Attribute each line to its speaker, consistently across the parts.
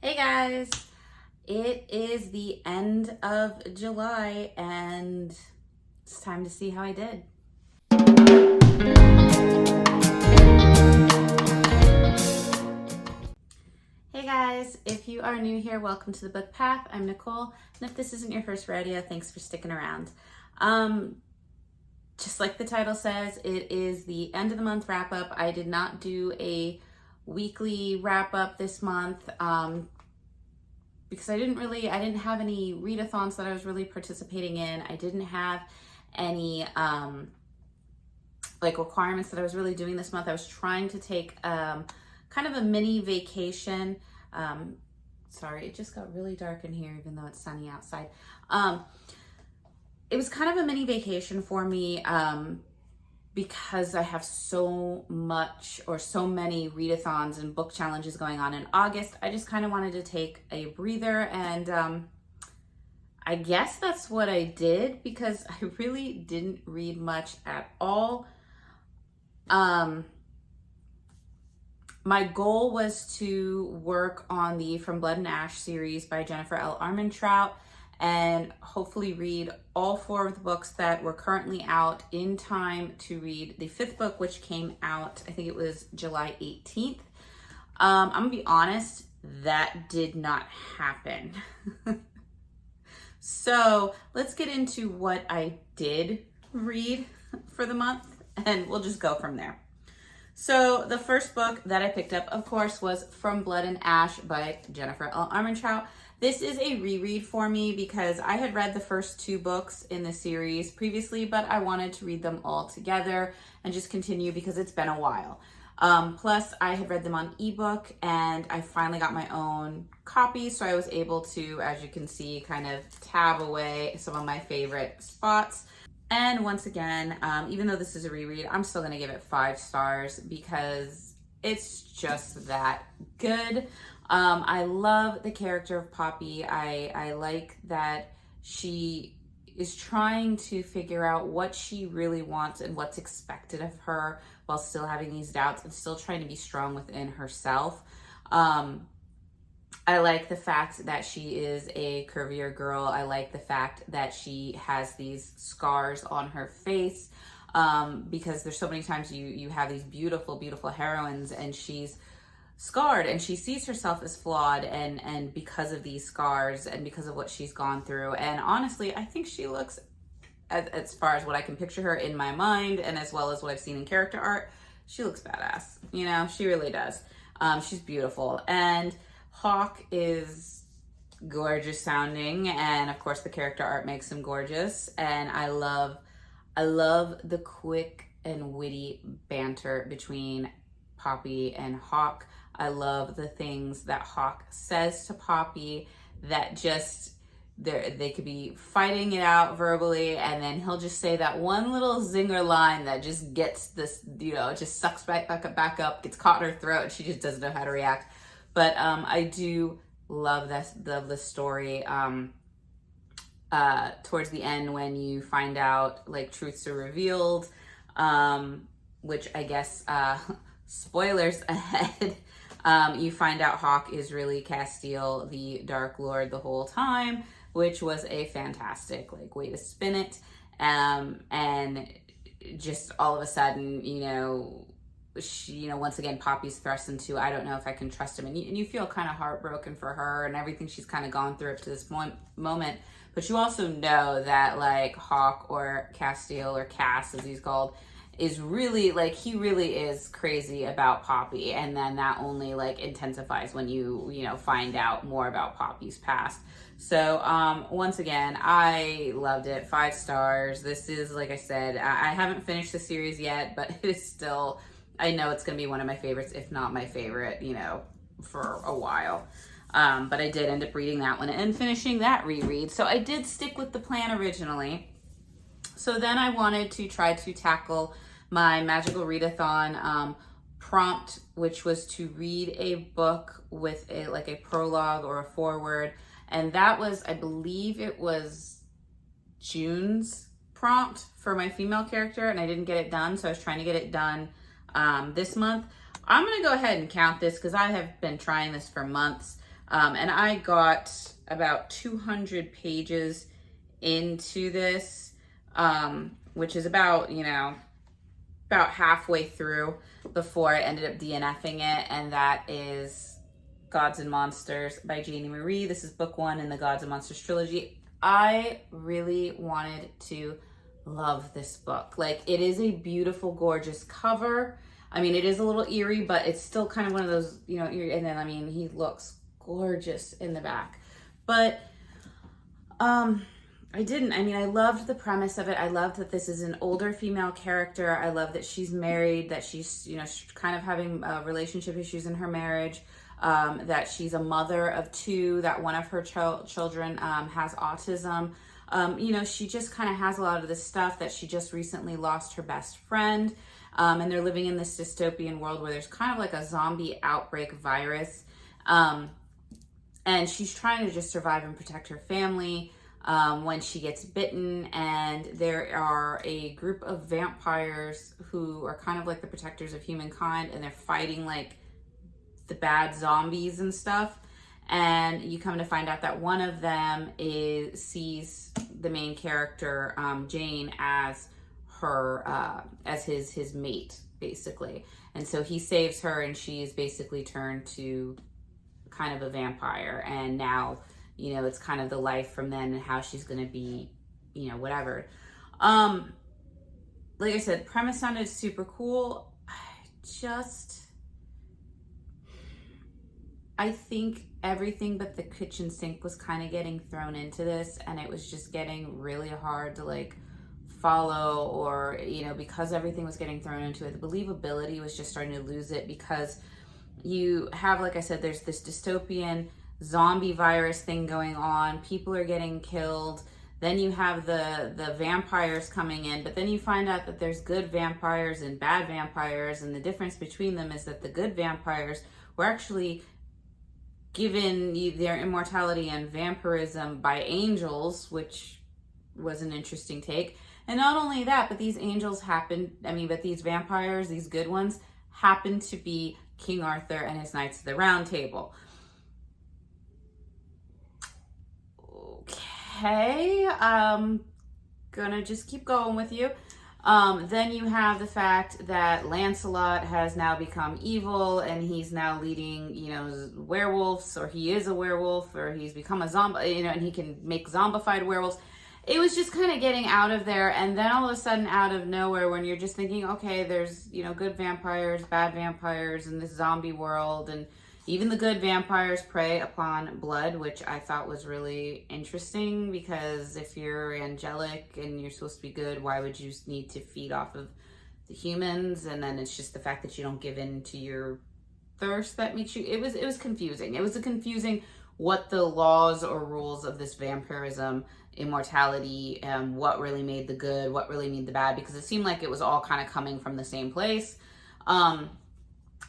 Speaker 1: Hey guys, it is the end of July and it's time to see how I did. Hey guys, if you are new here, welcome to the Book Path. I'm Nicole, and if this isn't your first rodeo, thanks for sticking around. Just like the title says, it is the end of the month wrap up. I did not do a weekly wrap up this month because I didn't have any readathons that I was really participating in. I didn't have any requirements that I was really doing this month. I was trying to take kind of a mini vacation. Sorry, it just got really dark in here even though it's sunny outside. It was kind of a mini vacation for me because I have so many readathons and book challenges going on in August. I just kind of wanted to take a breather, and I guess that's what I did because I really didn't read much at all. My goal was to work on the From Blood and Ash series by Jennifer L. Armentrout and hopefully read all 4 of the books that were currently out in time to read the 5th book, which came out, I think it was July 18th. I'm gonna be honest, that did not happen. So let's get into what I did read for the month and we'll just go from there. So the first book that I picked up, of course, was From Blood and Ash by Jennifer L. Armentrout. This is a reread for me because I had read the first 2 books in the series previously, but I wanted to read them all together and just continue because it's been a while. Plus, I had read them on ebook and I finally got my own copy, so I was able to, as you can see, kind of tab away some of my favorite spots. And once again, even though this is a reread, I'm still gonna give it 5 stars because it's just that good. I love the character of Poppy. I like that she is trying to figure out what she really wants and what's expected of her while still having these doubts and still trying to be strong within herself. I like the fact that she is a curvier girl. I like the fact that she has these scars on her face because there's so many times you have these beautiful, beautiful heroines and she's scarred and she sees herself as flawed and because of these scars and because of what she's gone through. And honestly, I think she looks, as far as what I can picture her in my mind and as well as what I've seen in character art, she looks badass. You know, she really does. She's beautiful. And Hawk is gorgeous sounding, and of course the character art makes him gorgeous. And I love the quick and witty banter between Poppy and Hawk. I love the things that Hawk says to Poppy that just, they could be fighting it out verbally and then he'll just say that one little zinger line that just gets this, you know, just sucks back up, gets caught in her throat, and she just doesn't know how to react. But I do love the story towards the end when you find out like truths are revealed, which I guess spoilers ahead. You find out Hawk is really Castile, the Dark Lord, the whole time, which was a fantastic way to spin it. And just all of a sudden, once again, Poppy's thrust into, I don't know if I can trust him. And you feel kind of heartbroken for her and everything she's kind of gone through up to this moment. But you also know that like Hawk or Castile or Cass as he's called is really he really is crazy about Poppy. And then that only intensifies when you find out more about Poppy's past. So once again, I loved it. 5 stars. This is, like I said, I haven't finished the series yet, but it is still, I know it's going to be one of my favorites, if not my favorite, for a while. But I did end up reading that one and finishing that reread. So I did stick with the plan originally. So then I wanted to try to tackle my magical readathon prompt, which was to read a book with a prologue or a foreword. And that was, I believe it was June's prompt for my female character, and I didn't get it done. So I was trying to get it done this month. I'm gonna go ahead and count this because I have been trying this for months. And I got about 200 pages into this, which is about, about halfway through before I ended up DNFing it. And that is Gods and Monsters by Janie Marie. This is book 1 in the Gods and Monsters trilogy. I really wanted to love this book. Like, it is a beautiful, gorgeous cover. I mean, it is a little eerie, but it's still kind of one of those, eerie. And then, I mean, he looks gorgeous in the back. But I loved the premise of it. I loved that this is an older female character. I love that she's married, that she's, kind of having relationship issues in her marriage, that she's a mother of 2, that one of her children has autism. She just kind of has a lot of this stuff, that she just recently lost her best friend. And they're living in this dystopian world where there's kind of like a zombie outbreak virus. And she's trying to just survive and protect her family when she gets bitten. And there are a group of vampires who are kind of like the protectors of humankind, and they're fighting like the bad zombies and stuff. And you come to find out that one of them sees the main character, Jane, as her, as his mate, basically. And so he saves her, and she is basically turned to kind of a vampire. And now, it's kind of the life from then and how she's going to be, whatever. Like I said, premise sounded super cool. I think everything but the kitchen sink was kind of getting thrown into this, and it was just getting really hard to like follow, or, because everything was getting thrown into it, the believability was just starting to lose it, because you have, like I said, there's this dystopian zombie virus thing going on. People are getting killed. Then you have the vampires coming in, but then you find out that there's good vampires and bad vampires, and the difference between them is that the good vampires were actually given their immortality and vampirism by angels, which was an interesting take. And not only that, but these angels but these vampires, these good ones, happen to be King Arthur and his Knights of the Round Table. Okay, gonna just keep going with you. Then you have the fact that Lancelot has now become evil, and he's now leading, werewolves, or he is a werewolf, or he's become a zombie, and he can make zombified werewolves. It was just kind of getting out of there. And then all of a sudden, out of nowhere, when you're just thinking, okay, there's, good vampires, bad vampires in this zombie world, and even the good vampires prey upon blood, which I thought was really interesting, because if you're angelic and you're supposed to be good, why would you need to feed off of the humans? And then it's just the fact that you don't give in to your thirst that makes you, it was confusing. It was confusing what the laws or rules of this vampirism, immortality, what really made the good, what really made the bad, because it seemed like it was all kind of coming from the same place. And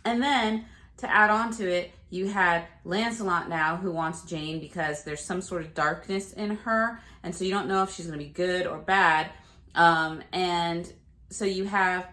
Speaker 1: then to add on to it, you had Lancelot now, who wants Jane because there's some sort of darkness in her, and so you don't know if she's going to be good or bad. And so you have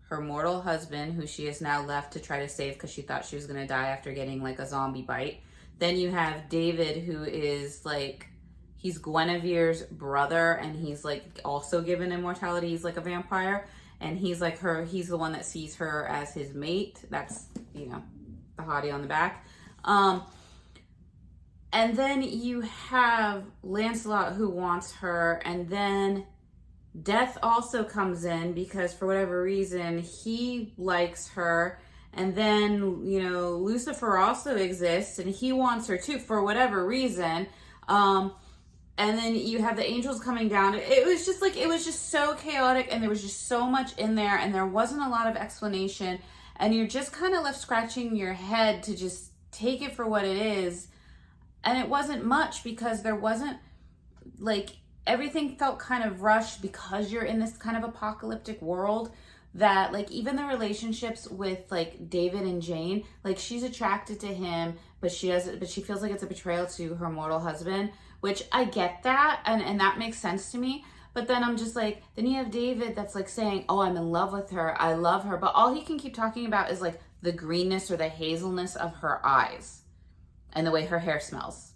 Speaker 1: her mortal husband, who she has now left to try to save because she thought she was going to die after getting like a zombie bite. Then you have David, who is like, he's Guinevere's brother, and he's like also given immortality. He's like a vampire, and he's like he's the one that sees her as his mate. That's, the hottie on the back. And then you have Lancelot, who wants her, and then Death also comes in because for whatever reason he likes her. And then, Lucifer also exists, and he wants her too for whatever reason. And then you have the angels coming down. It was just so chaotic, and there was just so much in there, and there wasn't a lot of explanation. And you're just kind of left scratching your head to just take it for what it is. And it wasn't much, because there wasn't, everything felt kind of rushed, because you're in this kind of apocalyptic world, that even the relationships with David and Jane, she's attracted to him, but she feels like it's a betrayal to her mortal husband, which I get that, and that makes sense to me. But then I'm just then you have David that's saying, oh, I'm in love with her, I love her, but all he can keep talking about is the greenness or the hazelness of her eyes. and the way her hair smells.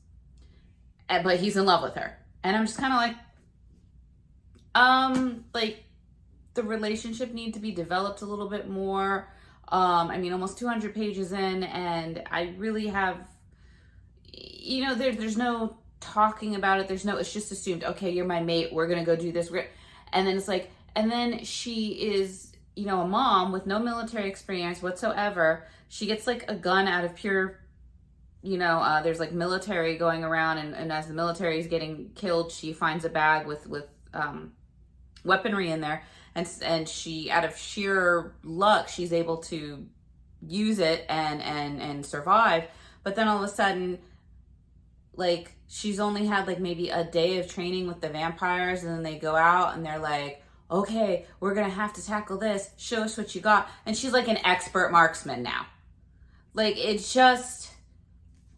Speaker 1: But he's in love with her. And I'm just kind of like the relationship need to be developed a little bit more. I mean, almost 200 pages in, and I really have, there's no talking about it. It's just assumed, okay, you're my mate. We're going to go do this. And then it's like, and then she is, a mom with no military experience whatsoever. She gets like a gun out of pure, there's like military going around, and as the military is getting killed, she finds a bag with weaponry in there, and she, out of sheer luck, she's able to use it and survive. But then all of a sudden, like, she's only had like maybe a day of training with the vampires, and then they go out and they're like, okay, we're gonna have to tackle this, show us what you got. And she's like an expert marksman now. Like, it's just,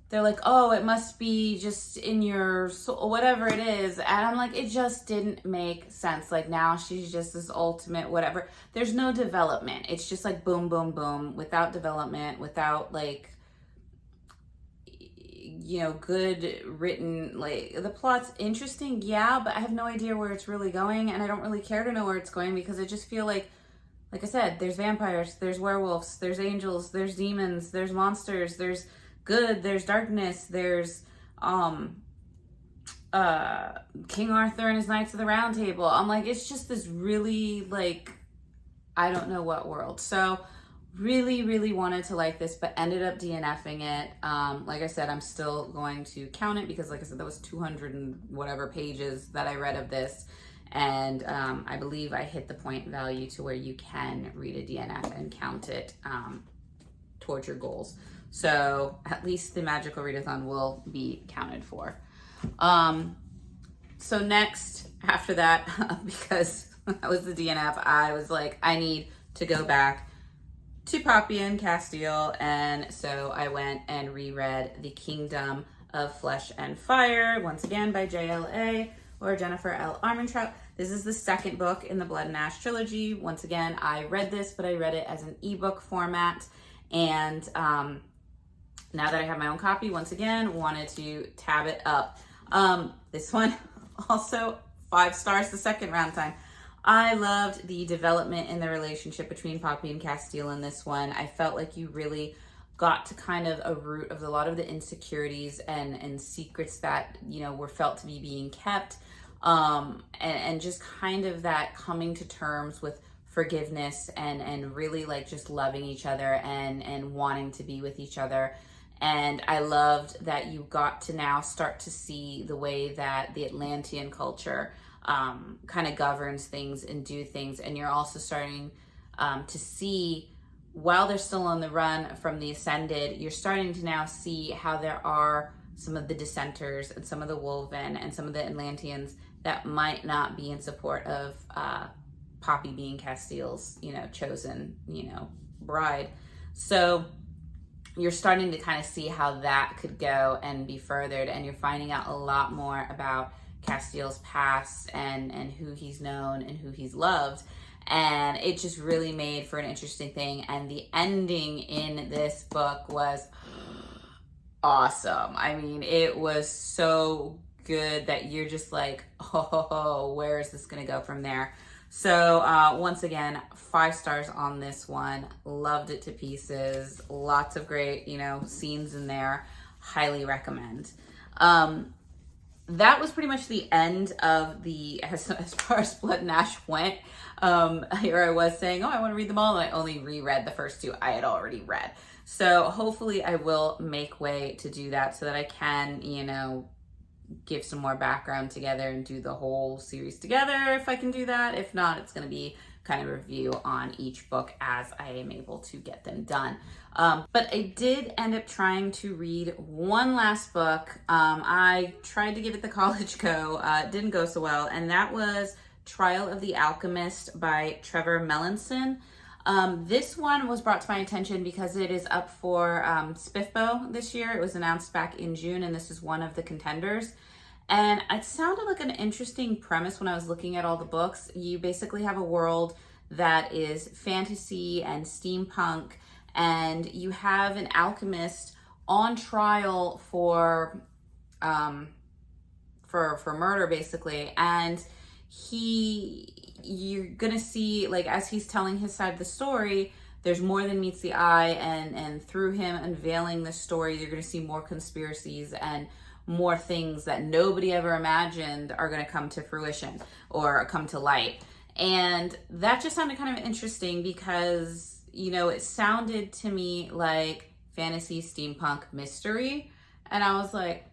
Speaker 1: they're like, oh, it must be just in your soul, whatever it is. And I'm like, it just didn't make sense. Like, now she's just this ultimate whatever. There's no development. It's just like boom, boom, boom, without development, without like, good written, like, the plot's interesting, yeah, but I have no idea where it's really going, and I don't really care to know where it's going, because I just feel like I said, there's vampires, there's werewolves, there's angels, there's demons, there's monsters, there's good, there's darkness, there's King Arthur and his Knights of the Round Table. I'm like, it's just this really, like, I don't know what world. So really, really wanted to like this, but ended up DNFing it. Like I said, I'm still going to count it, because like I said, that was 200 and whatever pages that I read of this. And I believe I hit the point value to where you can read a DNF and count it towards your goals. So at least the Magical Readathon will be counted for. So next, after that, because that was the DNF, I was like, I need to go back to Poppy and Castile, and so I went and reread The Kingdom of Flesh and Fire, once again by JLA, or Jennifer L. Armentrout. This is the second book in the Blood and Ash trilogy. Once again, I read this, but I read it as an ebook format, and now that I have my own copy, once again, wanted to tab it up. This one, also 5 stars the second round time. I loved the development in the relationship between Poppy and Castile in this one. I felt like you really got to kind of a root of a lot of the insecurities and secrets that, were felt to be being kept. And just kind of that coming to terms with forgiveness and really like just loving each other and wanting to be with each other. And I loved that you got to now start to see the way that the Atlantean culture kind of governs things and do things. And you're also starting to see, while they're still on the run from the Ascended, you're starting to now see how there are some of the dissenters and some of the Woven and some of the Atlanteans that might not be in support of Poppy being Castile's, chosen, bride. So you're starting to kind of see how that could go and be furthered, and you're finding out a lot more about Castile's past and who he's known and who he's loved. And it just really made for an interesting thing. And the ending in this book was awesome. I mean, it was so good that you're just like, oh, where is this going to go from there? So once again, 5 stars on this one. Loved it to pieces. Lots of great, scenes in there. Highly recommend. That was pretty much the end of the, as far as Blood and Ash went. Here I was saying, oh, I want to read them all, and I only reread the first 2 I had already read. So hopefully I will make way to do that so that I can, give some more background together and do the whole series together if I can do that. If not, it's going to be kind of a review on each book as I am able to get them done. But I did end up trying to read one last book. I tried to give it the college go. It didn't go so well, and that was Trial of the Alchemist by Trevor Mellinson. This one was brought to my attention because it is up for SPIFBO this year. It was announced back in June, and this is one of the contenders. And it sounded like an interesting premise when I was looking at all the books. You basically have a world that is fantasy and steampunk, and you have an alchemist on trial for murder basically, and you're gonna see, like, as he's telling his side of the story, there's more than meets the eye, and through him unveiling the story, you're gonna see more conspiracies and more things that nobody ever imagined are gonna come to fruition or come to light. And that just sounded kind of interesting because, it sounded to me like fantasy steampunk mystery. And I was like,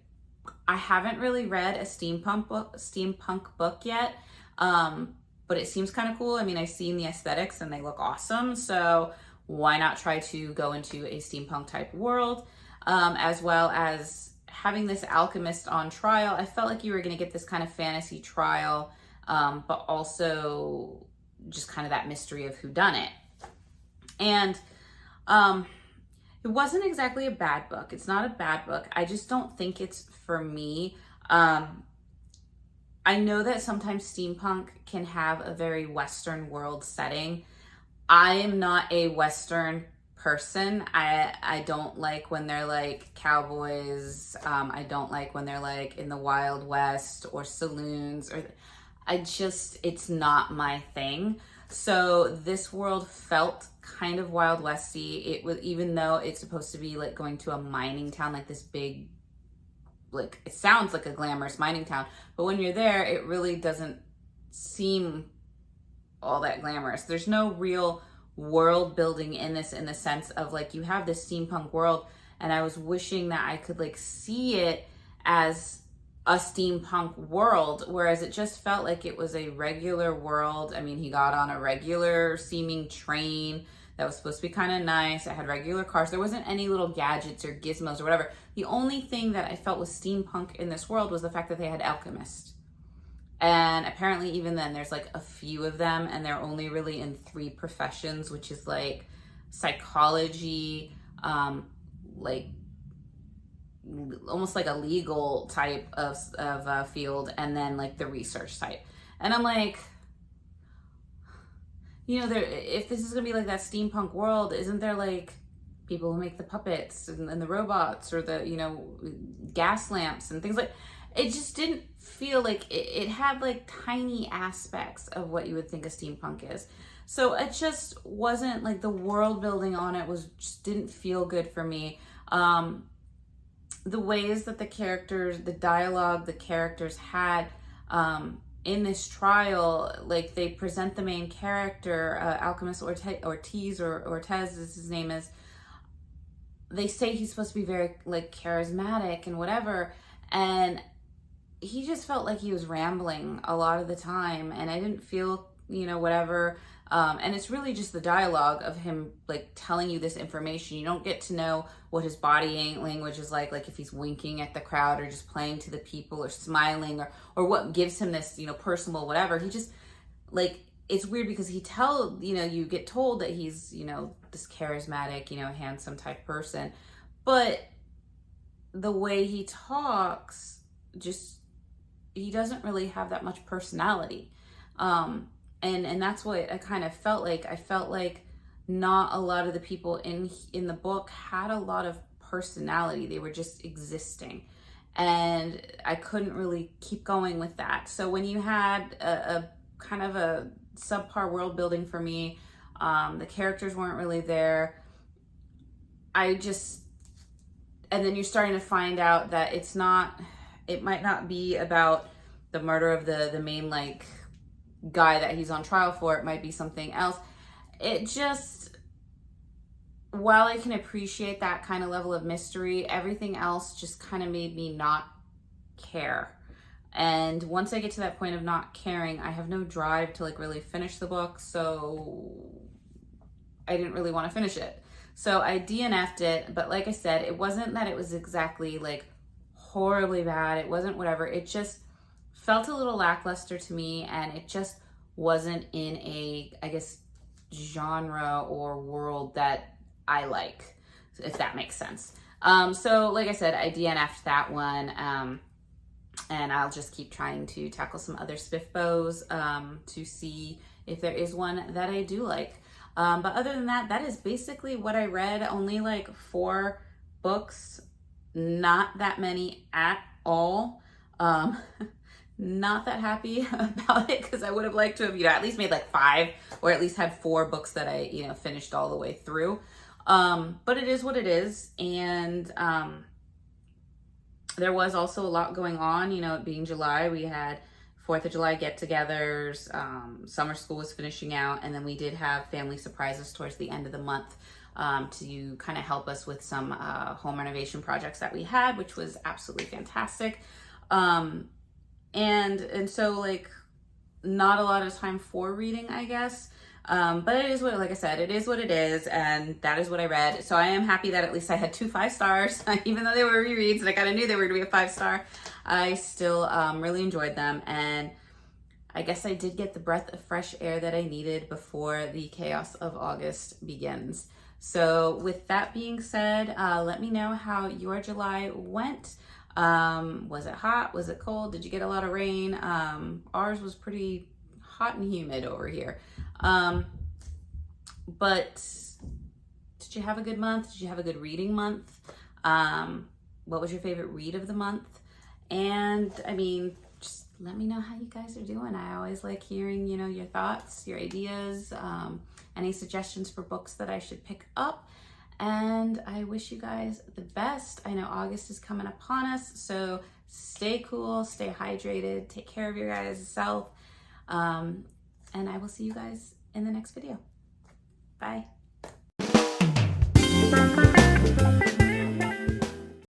Speaker 1: I haven't really read a steampunk book yet, but it seems kind of cool. I mean, I've seen the aesthetics and they look awesome, so why not try to go into a steampunk type world, as well as having this alchemist on trial. I felt like you were going to get this kind of fantasy trial, but also just kind of that mystery of whodunit. And it wasn't exactly a bad book. It's not a bad book. I just don't think it's for me. I know that sometimes steampunk can have a very Western world setting. I am not a Western person. I don't like when they're like cowboys. I don't like when they're like in the Wild West or saloons, or it's not my thing. So this world felt kind of Wild Westy. It was, even though it's supposed to be like going to a mining town, like this big, like, it sounds like a glamorous mining town, but when you're there, it really doesn't seem all that glamorous. There's no real world building in this, in the sense of like, you have this steampunk world, and I was wishing that I could like see it as a steampunk world, whereas it just felt like it was a regular world. I mean, he got on a regular seeming train that was supposed to be kind of nice. It had regular cars. There wasn't any little gadgets or gizmos or whatever. The only thing that I felt was steampunk in this world was the fact that they had alchemists. And apparently even then there's like a few of them, and they're only really in 3 professions, which is like psychology, like almost like a legal type of field, and then like the research type. And I'm like, if this is gonna be like that steampunk world, isn't there like people who make the puppets and the robots, or the gas lamps and things like? It just didn't feel like it had like tiny aspects of what you would think a steampunk is. So it just wasn't like, the world building on it just didn't feel good for me. The ways that the dialogue the characters had in this trial, like they present the main character, Alchemist Ortiz as his name is. They say he's supposed to be very like charismatic and whatever, and he just felt like he was rambling a lot of the time, and I didn't feel, whatever. And it's really just the dialogue of him like telling you this information. You don't get to know what his body language is like if he's winking at the crowd or just playing to the people or smiling, or what gives him this, personal whatever. He just, like, it's weird because you get told that he's, this charismatic, handsome type person, but the way he talks, he doesn't really have that much personality. And that's what I kind of felt like. I felt like not a lot of the people in the book had a lot of personality. They were just existing. And I couldn't really keep going with that. So when you had a kind of a subpar world building for me, the characters weren't really there. And then you're starting to find out that it might not be about the murder of the main like guy that he's on trial for. It might be something else. It just, while I can appreciate that kind of level of mystery, everything else just kind of made me not care. And once I get to that point of not caring, I have no drive to like really finish the book, so I didn't really want to finish it. So I DNF'd it, but like I said, it wasn't that it was exactly like horribly bad. It wasn't whatever. It just felt a little lackluster to me, and it just wasn't in a, I guess, genre or world that I like, if that makes sense. So like I said, I DNF'd that one, and I'll just keep trying to tackle some other spiffbos to see if there is one that I do like. But other than that, that is basically what I read. Only like 4 books not that many at all. Um, not that happy about it because I would have liked to have, at least made like 5 or at least had 4 books that I, finished all the way through. But it is what it is. And there was also a lot going on, it being July. We had 4th of July get-togethers, summer school was finishing out, and then we did have family surprises towards the end of the month to kind of help us with some home renovation projects that we had, which was absolutely fantastic. And so, like, not a lot of time for reading, I guess. But it is what, like I said, it is what it is, and that is what I read. So I am happy that at least I had 2 5-stars, even though they were rereads and I kind of knew they were going to be a 5-star. I still really enjoyed them, and I guess I did get the breath of fresh air that I needed before the chaos of August begins. So with that being said, let me know how your July went. Was it hot? Was it cold? Did you get a lot of rain? Ours was pretty hot and humid over here. But did you have a good month? Did you have a good reading month? What was your favorite read of the month? And I mean, just let me know how you guys are doing. I always like hearing, your thoughts, your ideas, any suggestions for books that I should pick up. And I wish you guys the best. I know August is coming upon us, so stay cool, stay hydrated, take care of your guys' self. And I will see you guys in the next video. Bye.